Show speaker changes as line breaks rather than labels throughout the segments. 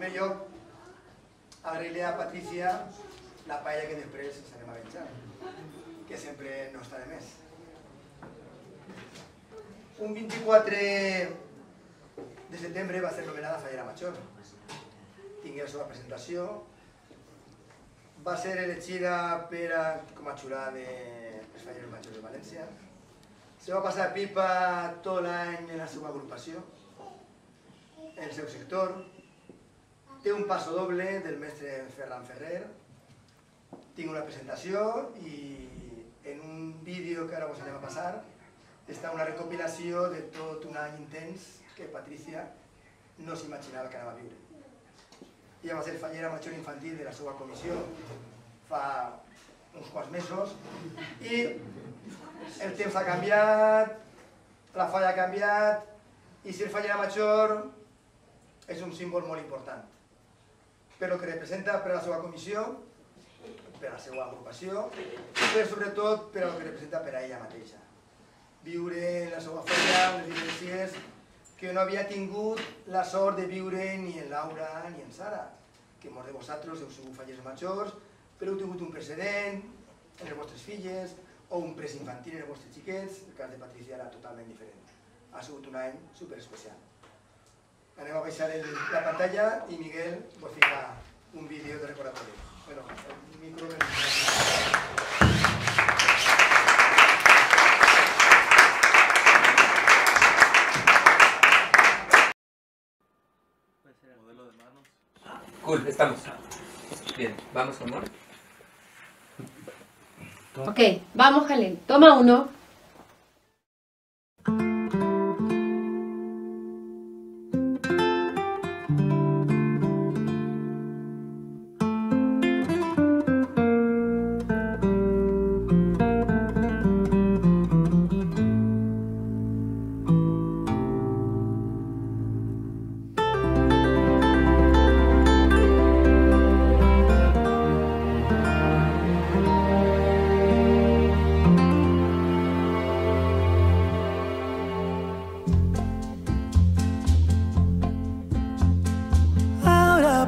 primer lloc, agrair-li a Patricia la paella que després ens anem a menjar, que sempre no està de més. Un 24 de setembre va ser nomenada Fallera Major. Tingué la seva presentació. Va ser elegida com a xurà dels Falleros Majors de València. Se va passar pipa tot l'any en la seva agrupació, en el seu sector. Té un passo doble del mestre Ferran Ferrer. Tinc una presentació i en un vídeo que ara us anem a passar està una recopilació de tot un any intens que Patricia no s'imaginava que anava a viure. Ella va ser fallera major infantil de la seva comissió fa uns quants mesos i el temps ha canviat, la falla ha canviat i ser fallera major és un símbol molt important per el que representa per a la seva comissió, per a la seva agrupació però sobretot per al que representa per a ella mateixa. Viure en la seva falla unes vivències que no havia tingut la sort de viure ni en Laura ni en Sara, que molts de vosaltres heu sigut fallers majors, però heu tingut un precedent en les vostres filles o un pres infantil en els vostres xiquets. El cas de Patricia era totalment diferent. Ha sigut un any superespecial. Anem a baixar la pantalla i Miguel vos fica un vídeo de recordatori. Bueno, el micro...
Modelo de manos.
Cool, estamos. Bien, vamos, amor.
Ok, vamos, Jalen. Toma uno.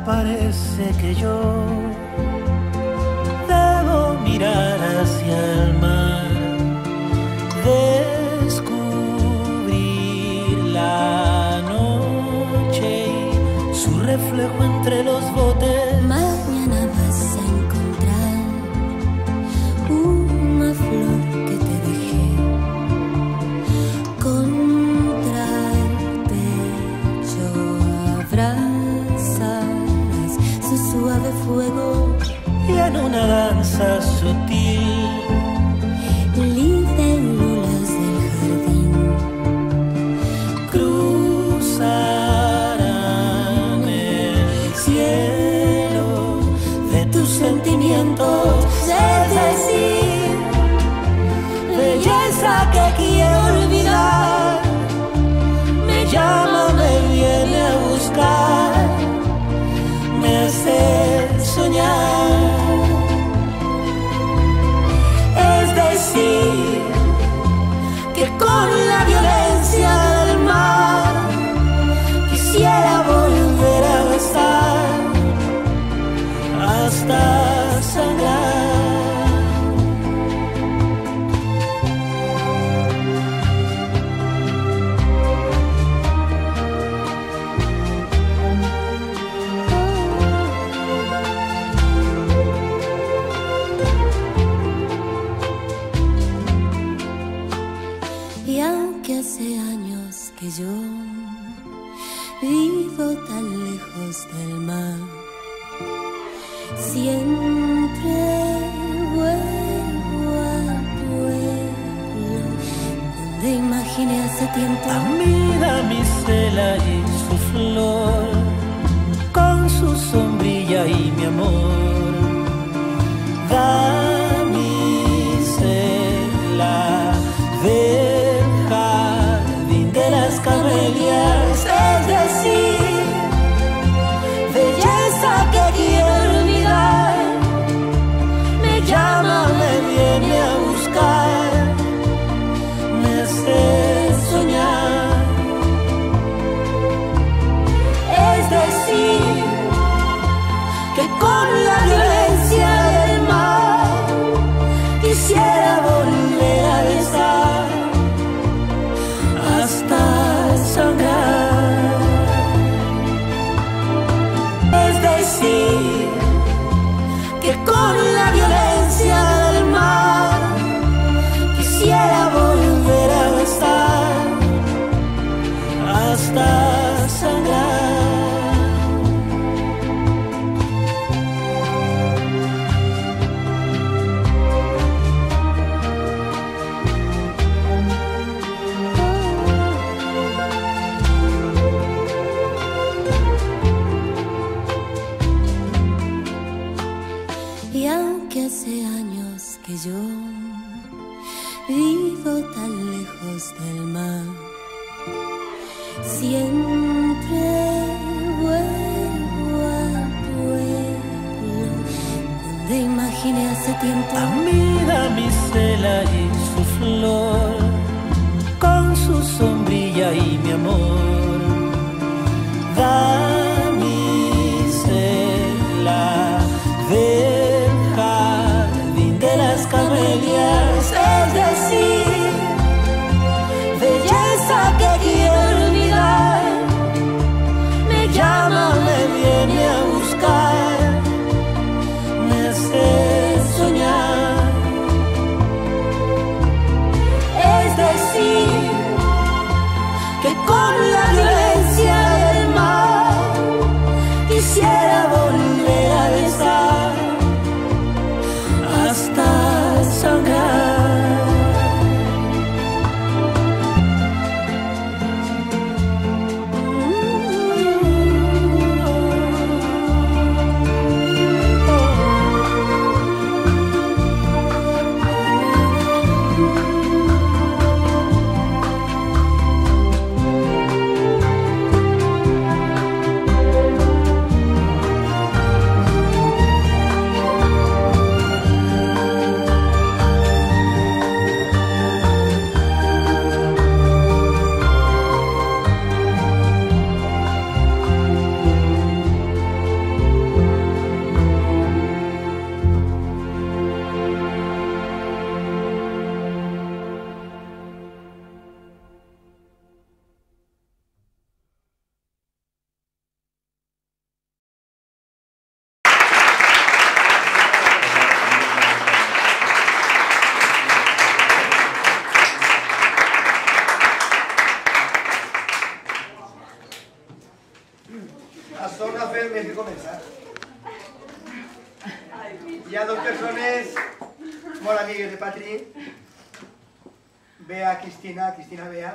Parece que yo debo mirar hacia el mar, descubrir la noche y su reflejo entre los botes.
Mañana vas a encontrar una flor que te dejé contra el pecho. Abrazas su suave fuego
y en una danza sutil
libélulas del jardín
cruzarán el cielo de tus sentimientos. Es decir, belleza que quiero olvidar, me llama, me viene a buscar, me hace soñar. Es decir, que con la violencia del mar quisiera volver a besar hasta sangrar.
Y aunque hace años que yo vivo tan lejos del mar, siempre vuelvo al pueblo donde imaginé hace tiempo
a mi damisela y su flor, con su sombrilla y mi amor. Damisela del jardín de las camelias, es decir, belleza que quiero olvidar, me llama, me viene a buscar, me hace soñar. Es decir,
siempre vuelvo al pueblo donde imaginé hace tiempo.
A mi damisela y su flor, con su sombrilla y mi amor. Damisela del jardín de las camelias, es decir, belleza que quiero olvidar, me llama, me viene a buscar, me hace soñar. Es decir, que con la violencia del mar quisiera volver a besar hasta sangrar.
Açò no fer més que començar. Hi ha dos persones molt amigues de Patri, Bea Cristina Bea,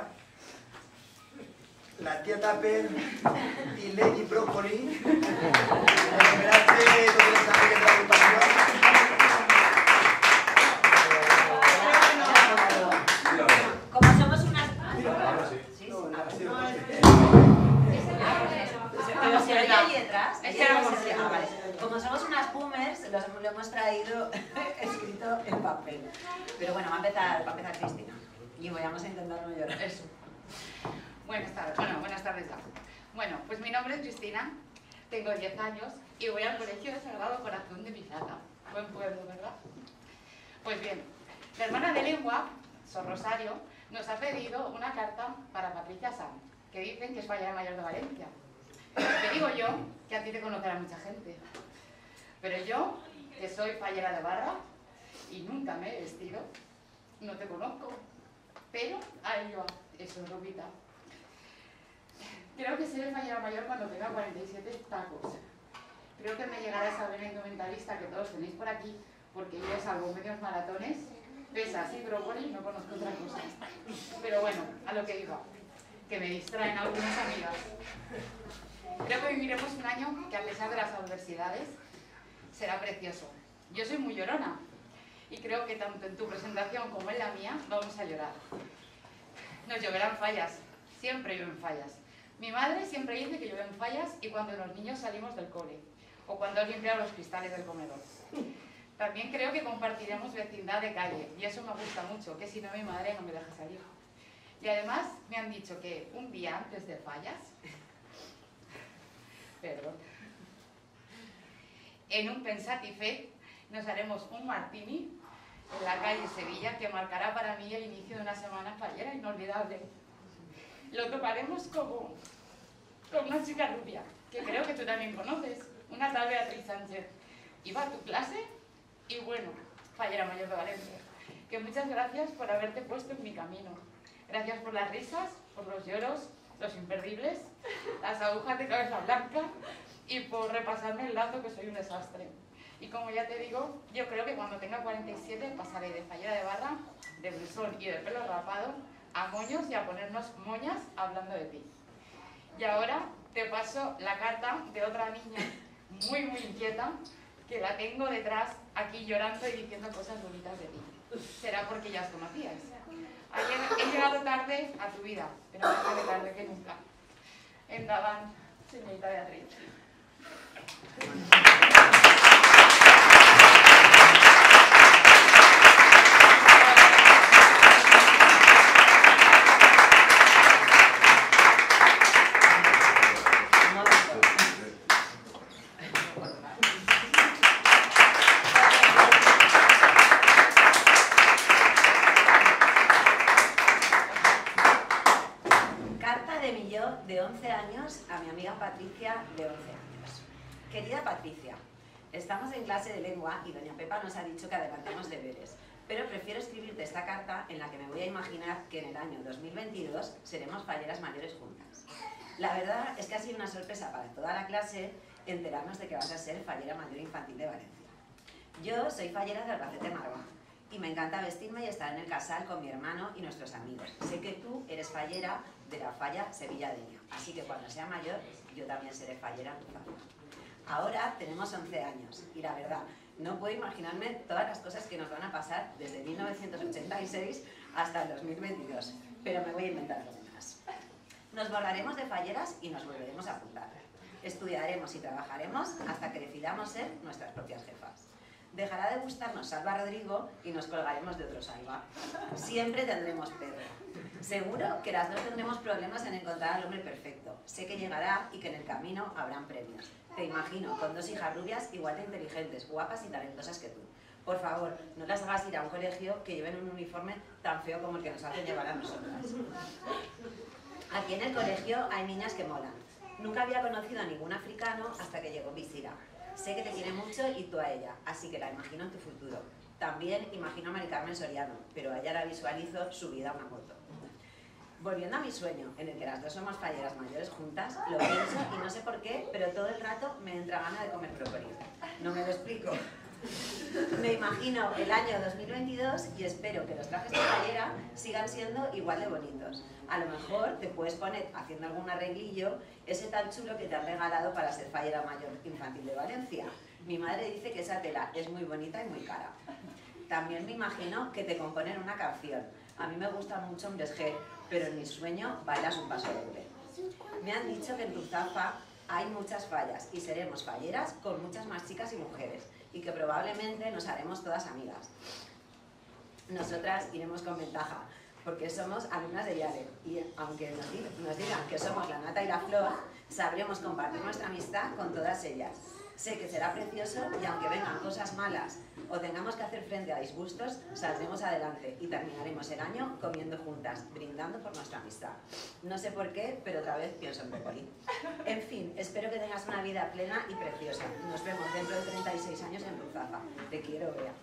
la tia Taper i Lady Broccoli, en homenatge a totes les amigues de l'agrupació.
Como somos unas... Pero si hay ahí detrás, vale. Como somos unas boomers, lo hemos traído escrito en papel. Pero bueno, va a empezar Cristina. Y vamos a intentar no llorar.
Eso. Buenas tardes ya. Bueno, pues mi nombre es Cristina, tengo 10 años y voy al colegio de Sagrado Corazón de Mislata. Buen pueblo, ¿verdad? Pues bien, la hermana de lengua, Sor Rosario, nos ha pedido una carta para Patricia Sanz, que dicen que es fallera mayor de Valencia. Te digo yo que a ti te conocerá mucha gente, pero yo, que soy fallera de Barra y nunca me he vestido, no te conozco, pero ahí yo, eso, Rubita. Creo que seré fallera mayor cuando tenga 47 tacos. Creo que me llegará esa vena indumentalista que todos tenéis por aquí, porque yo salvo medios maratones, pesas y brócoli, no conozco otra cosa. Pero bueno, a lo que iba, que me distraen algunas amigas. Creo que viviremos un año que, a pesar de las adversidades, será precioso. Yo soy muy llorona y creo que tanto en tu presentación como en la mía vamos a llorar. Nos lloverán fallas, siempre llueven fallas. Mi madre siempre dice que llueven fallas y cuando los niños salimos del cole o cuando has limpiado los cristales del comedor. También creo que compartiremos vecindad de calle y eso me gusta mucho, que si no mi madre no me deja salir. Y además me han dicho que un día antes de fallas, perdón, en un Pensatifé nos haremos un martini en la calle Sevilla que marcará para mí el inicio de una semana fallera inolvidable. Lo tomaremos como una chica rubia, que creo que tú también conoces, una tal Beatriz Sánchez. Iba a tu clase y bueno, fallera mayor de Valencia. Que muchas gracias por haberte puesto en mi camino. Gracias por las risas, por los lloros, los imperdibles, las agujas de cabeza blanca y por repasarme el lazo, que soy un desastre. Y como ya te digo, yo creo que cuando tenga 47 pasaré de fallera de Barra, de blusón y de pelo rapado a moños y a ponernos moñas hablando de ti. Y ahora te paso la carta de otra niña muy inquieta que la tengo detrás aquí llorando y diciendo cosas bonitas de ti. Será porque ya os conocías. Ayer he llegado tarde a tu vida, pero mejor tarde que nunca. Endavant, señorita Beatriz.
De 11 años a mi amiga Patricia, de 11 años. Querida Patricia, estamos en clase de lengua y doña Pepa nos ha dicho que adelantemos deberes, pero prefiero escribirte esta carta en la que me voy a imaginar que en el año 2022 seremos falleras mayores juntas. La verdad es que ha sido una sorpresa para toda la clase enterarnos de que vas a ser fallera mayor infantil de Valencia. Yo soy fallera de Albacete Marva y me encanta vestirme y estar en el casal con mi hermano y nuestros amigos. Sé que tú eres fallera de la falla sevilladeña, así que cuando sea mayor yo también seré fallera en tu falla. Ahora tenemos 11 años y la verdad, no puedo imaginarme todas las cosas que nos van a pasar desde 1986 hasta el 2022, pero me voy a inventar algunas. Nos borraremos de falleras y nos volveremos a apuntar. Estudiaremos y trabajaremos hasta que decidamos ser nuestras propias jefas. Dejará de gustarnos Salva Rodrigo y nos colgaremos de otro Salva. Siempre tendremos perro. Seguro que las dos tendremos problemas en encontrar al hombre perfecto. Sé que llegará y que en el camino habrán premios. Te imagino con dos hijas rubias igual de inteligentes, guapas y talentosas que tú. Por favor, no las hagas ir a un colegio que lleven un uniforme tan feo como el que nos hacen llevar a nosotras. Aquí en el colegio hay niñas que molan. Nunca había conocido a ningún africano hasta que llegó Visira. Sé que te quiere mucho y tú a ella, así que la imagino en tu futuro. También imagino a Mari Carmen Soriano, pero a ella la visualizo subida a una moto. Volviendo a mi sueño, en el que las dos somos falleras mayores juntas, lo pienso y no sé por qué, pero todo el rato me entra gana de comer brócoli. No me lo explico. Me imagino el año 2022 y espero que los trajes de fallera sigan siendo igual de bonitos. A lo mejor te puedes poner, haciendo algún arreglillo, ese tan chulo que te han regalado para ser fallera mayor infantil de Valencia. Mi madre dice que esa tela es muy bonita y muy cara. También me imagino que te componen una canción. A mí me gusta mucho Hombres G, pero en mi sueño bailas un paso doble. Me han dicho que en Ruzafa hay muchas fallas y seremos falleras con muchas más chicas y mujeres y que probablemente nos haremos todas amigas. Nosotras iremos con ventaja porque somos alumnas de Yale y aunque nos digan que somos la nata y la flor, sabremos compartir nuestra amistad con todas ellas. Sé que será precioso y aunque vengan cosas malas o tengamos que hacer frente a disgustos, saldremos adelante y terminaremos el año comiendo juntas, brindando por nuestra amistad. No sé por qué, pero otra vez pienso en brócoli. En fin, espero que tengas una vida plena y preciosa. Nos vemos dentro de 36 años en Ruzafa. Te quiero, Bea.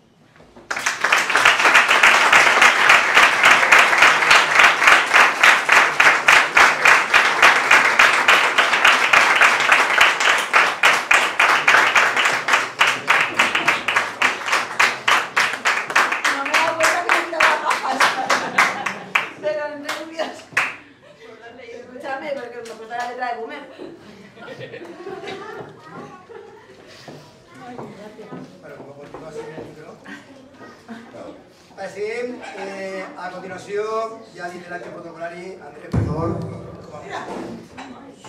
Bueno, como continuación el micro. Así, a continuación, ya dice el acto protocolario, Andrés, por favor,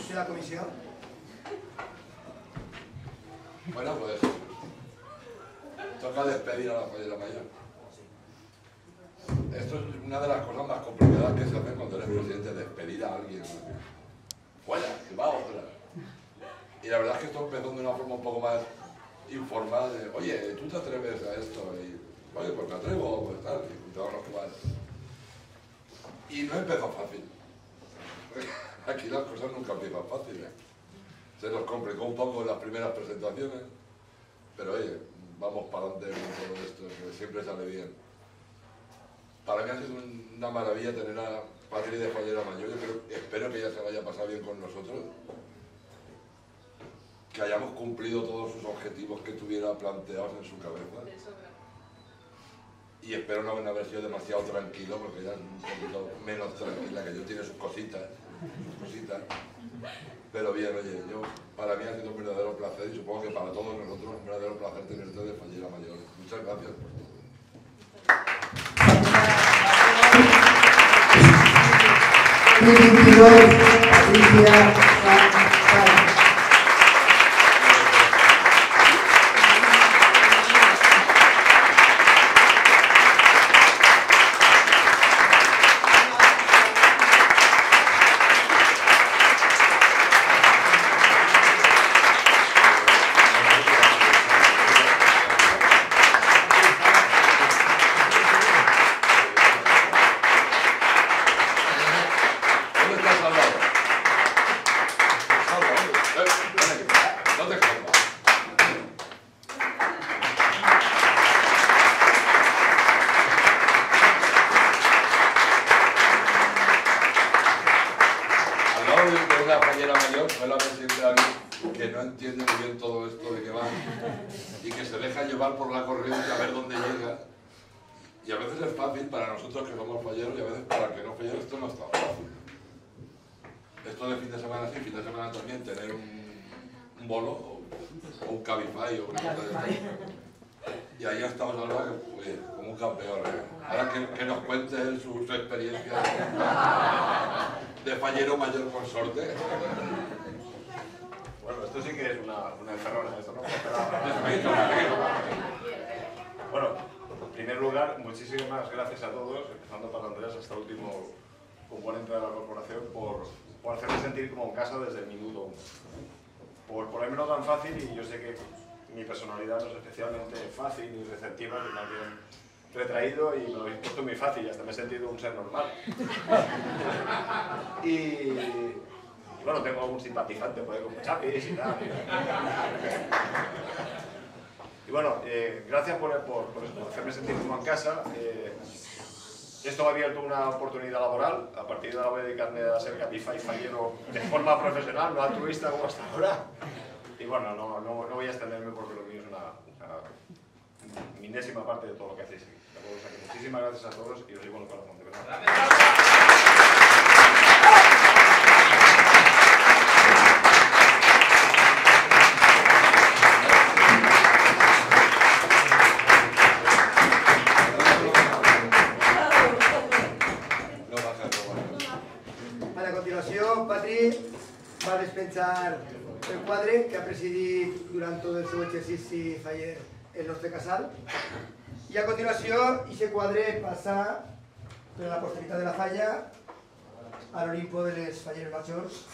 de la comisión.
Bueno, pues toca despedir a la fallera mayor. Esto es una de las cosas más complicadas que se hacen cuando eres presidente, despedir a alguien. Fuera, que va otra. Y la verdad es que esto empezó de una forma un poco más informal de, oye, ¿tú te atreves a esto? Y, oye, pues me atrevo, pues tal, y juntábamos que vale. Y no empezó fácil. Aquí las cosas nunca empiezan fáciles. Se nos complicó un poco en las primeras presentaciones, pero oye, vamos para adelante con todo esto, que siempre sale bien. Para mí ha sido una maravilla tener a Patri de fallera mayor. Yo espero que ella se vaya a pasar bien con nosotros, que hayamos cumplido todos sus objetivos que tuviera planteados en su cabeza. Y espero no haber sido demasiado tranquilo, porque ella es un poquito menos tranquila que yo, tiene sus cositas. Pero bien, oye, para mí ha sido un verdadero placer y supongo que para todos nosotros es un verdadero placer tenerte de fallera mayor. Muchas gracias.
Patricia
una fallera mayor suele haber siempre alguien que no entiende muy bien todo esto de que va y que se deja llevar por la corriente a ver dónde llega. Y a veces es fácil para nosotros que somos falleros y a veces para el que no fallero esto no está fácil. Esto de fin de semana sí, fin de semana también, tener un bolo o un Cabify o una cosa de esto. Y ahí ha estado Salva como un campeón. Ahora que nos cuente él su experiencia de fallero mayor consorte.
Bueno, esto sí que es una enferrona, esto no me esperaba. Bueno, en primer lugar, muchísimas gracias a todos, empezando por Andrés hasta el último componente de la corporación, por hacerme sentir como en casa desde el minuto 1. Por ponérmelo tan fácil, y yo sé que mi personalidad no es especialmente fácil ni receptiva, ni más bien retraído, y me lo habéis puesto muy fácil y hasta me he sentido un ser normal. Y bueno, tengo algún simpatizante por ahí como Chapis y tal. Y bueno, gracias por hacerme sentir como en casa. Esto me ha abierto una oportunidad laboral. A partir de ahora voy a dedicarme a ser Cabify fallero de forma profesional, no altruista como hasta ahora. Y bueno, no voy a extenderme porque lo mío es una minésima parte de todo lo que hacéis aquí. O sea que muchísimas gracias a todos y os digo en el corazón, de verdad.
A continuació, Patri va a despensar el quadre que ha presidit durant tot el seu exercici faller el nostre casal. I a continuació, aquest quadre passa per la posteritat de la falla a l'Olimpo de les falleres majors.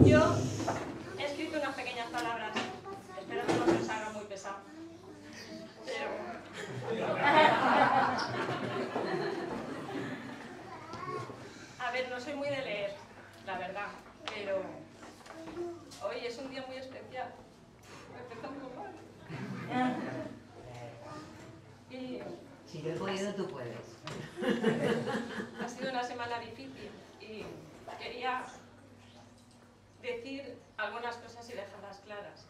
Yo he escrito unas pequeñas palabras, espero que no se os haga muy pesado, pero... A ver, no soy muy de leer, la verdad, pero hoy es un día muy especial, empezando mal. Y...
Si yo he podido, tú puedes.
Ha sido una semana difícil y quería decir algunas cosas y dejarlas claras.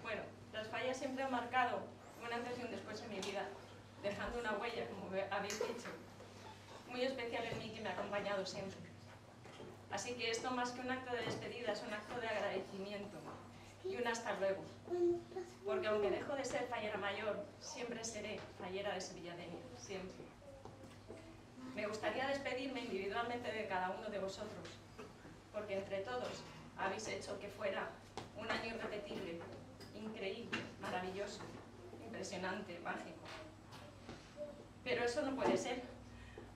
Bueno, las fallas siempre han marcado un antes y un después en mi vida, dejando una huella, como habéis dicho, muy especial en mí que me ha acompañado siempre. Así que esto, más que un acto de despedida, es un acto de agradecimiento y un hasta luego. Porque aunque dejo de ser fallera mayor, siempre seré fallera de Sevilladenia, siempre. Me gustaría despedirme individualmente de cada uno de vosotros, porque entre todos habéis hecho que fuera un año irrepetible, increíble, maravilloso, impresionante, mágico. Pero eso no puede ser.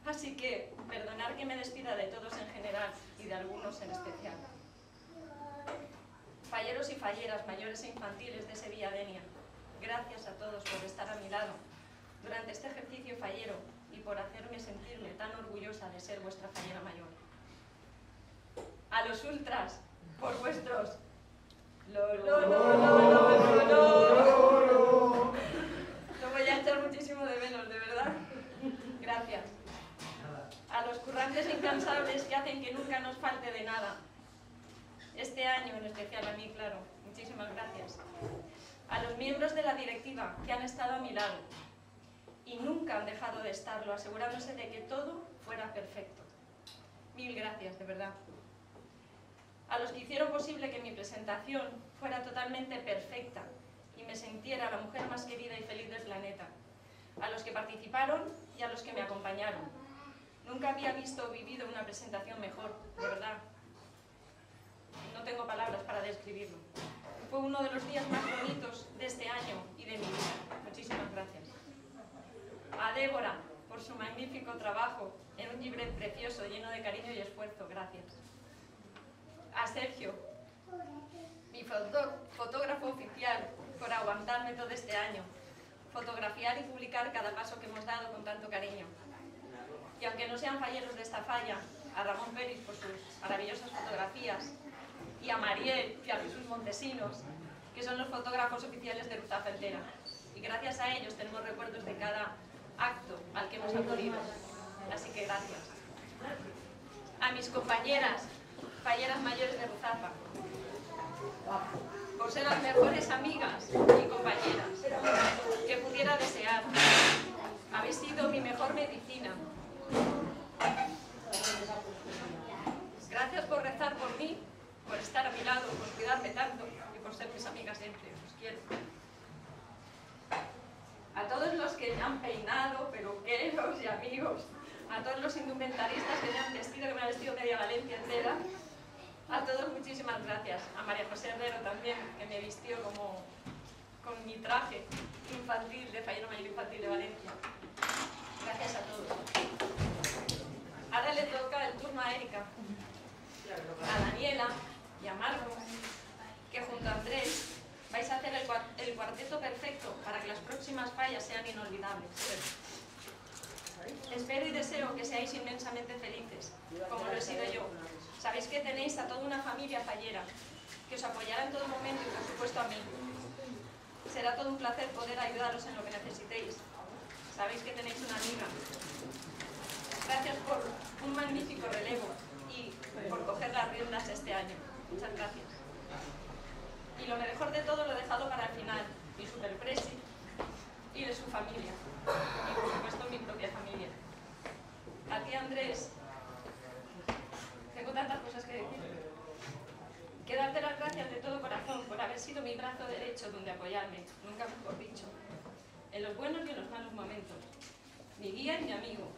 Así que perdonad que me despida de todos en general y de algunos en especial. Falleros y falleras, mayores e infantiles de Sevilladenia, gracias a todos por estar a mi lado durante este ejercicio fallero y por hacerme sentirme tan orgullosa de ser vuestra fallera mayor. A los ultras, por vuestros... Lo voy a echar muchísimo de menos, de verdad. Gracias. A los currantes incansables que hacen que nunca nos falte de nada. Este año, en especial a mí, claro. Muchísimas gracias. A los miembros de la directiva que han estado a mi lado y nunca han dejado de estarlo, asegurándose de que todo fuera perfecto. Mil gracias, de verdad. A los que hicieron posible que mi presentación fuera totalmente perfecta y me sintiera la mujer más querida y feliz del planeta, a los que participaron y a los que me acompañaron. Nunca había visto o vivido una presentación mejor, de verdad. No tengo palabras para describirlo. Fue uno de los días más bonitos de este año y de mi vida. Muchísimas gracias. A Débora, por su magnífico trabajo en un libret precioso, lleno de cariño y esfuerzo. Gracias. A Sergio, mi fotógrafo oficial, por aguantarme todo este año, fotografiar y publicar cada paso que hemos dado con tanto cariño. Y aunque no sean falleros de esta falla, a Ramón Pérez por sus maravillosas fotografías, y a Mariel y a Jesús Montesinos, que son los fotógrafos oficiales de Ruzafa entera. Y gracias a ellos tenemos recuerdos de cada acto al que hemos acudido. Así que gracias. A mis compañeras, falleras mayores de Ruzafa, por ser las mejores amigas y compañeras que pudiera desear. Habéis sido mi mejor medicina. Gracias por rezar por mí, por estar a mi lado, por cuidarme tanto y por ser mis amigas siempre. Os quiero. A todos los que me han peinado, peluqueros y amigos, a todos los indumentaristas que me han vestido, que me han vestido media Valencia entera, a todos muchísimas gracias. A María José Herrero también, que me vistió con mi traje infantil de Fallero Mayor Infantil de Valencia. Gracias a todos. Ahora le toca el turno a Erika, a Daniela y a Marcos, que junto a Andrés vais a hacer el cuarteto perfecto para que las próximas fallas sean inolvidables. Espero y deseo que seáis inmensamente felices, como lo he sido yo. Sabéis que tenéis a toda una familia fallera, que os apoyará en todo momento y por supuesto a mí. Será todo un placer poder ayudaros en lo que necesitéis. Sabéis que tenéis una amiga. Gracias por un magnífico relevo y por coger las riendas este año. Muchas gracias. Y lo mejor de todo lo he dejado para el final, mi superpresi y de su familia. Y por supuesto mi propia familia. A ti, Andrés, tengo tantas cosas que decir. Que darte las gracias de todo corazón por haber sido mi brazo derecho donde apoyarme, nunca mejor dicho, en los buenos y en los malos momentos. Mi guía y mi amigo.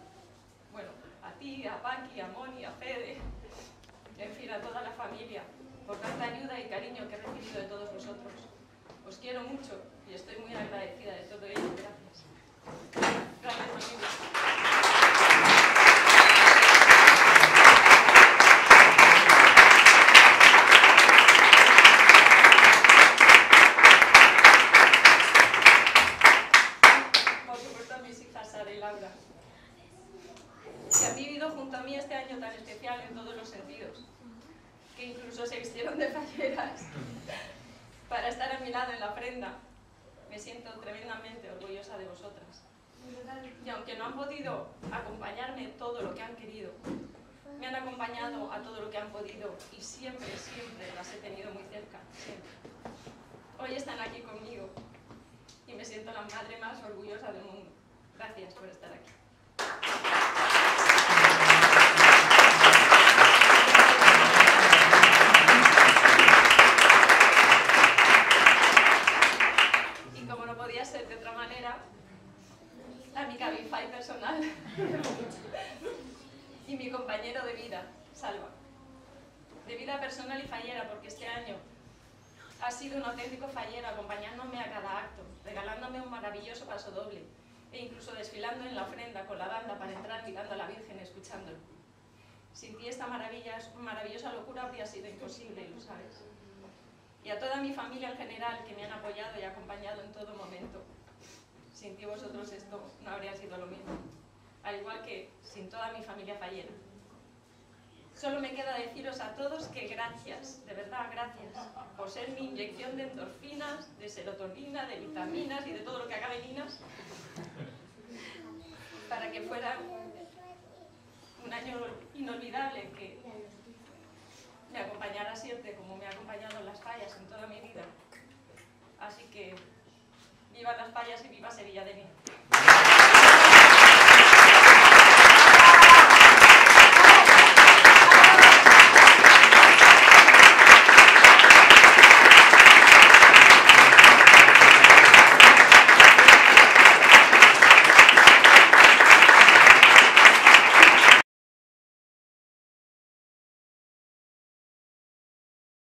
Bueno, a ti, a Paqui, a Moni, a Fede, en fin, a toda la familia, por tanta ayuda y cariño que he recibido de todos vosotros. Os quiero mucho y estoy muy agradecida de todo ello. Gracias. Gracias, amigos. Por supuesto a mis hijas Sara y Laura, que han vivido junto a mí este año tan especial en todos los sentidos, que incluso se vistieron de falleras para estar a mi lado en la ofrenda. Me siento tremendamente orgullosa de vosotras. Y aunque no han podido acompañarme todo lo que han querido, me han acompañado a todo lo que han podido y siempre, siempre las he tenido muy cerca, siempre. Hoy están aquí conmigo y me siento la madre más orgullosa del mundo. Gracias por estar aquí. Y como no podía ser de otra manera, a mi Cabify personal y mi compañero de vida, Salva. De vida personal y fallera, porque este año ha sido un auténtico fallero acompañándome a cada acto, regalándome un maravilloso paso doble e incluso desfilando en la ofrenda con la banda para entrar mirando a la Virgen escuchándolo. Sin ti esta maravillosa locura habría sido imposible, lo sabes. Y a toda mi familia en general que me han apoyado y acompañado en todo momento. Sin ti vosotros esto no habría sido lo mismo. Al igual que sin toda mi familia fallera. Solo me queda deciros a todos que gracias, de verdad gracias, por ser mi inyección de endorfinas, de serotonina, de vitaminas y de todo lo que acabe en inas, para que fuera un año inolvidable que me acompañara siempre como me ha acompañado en las fallas en toda mi vida. Así que viva las fallas y viva Sevilla de mí.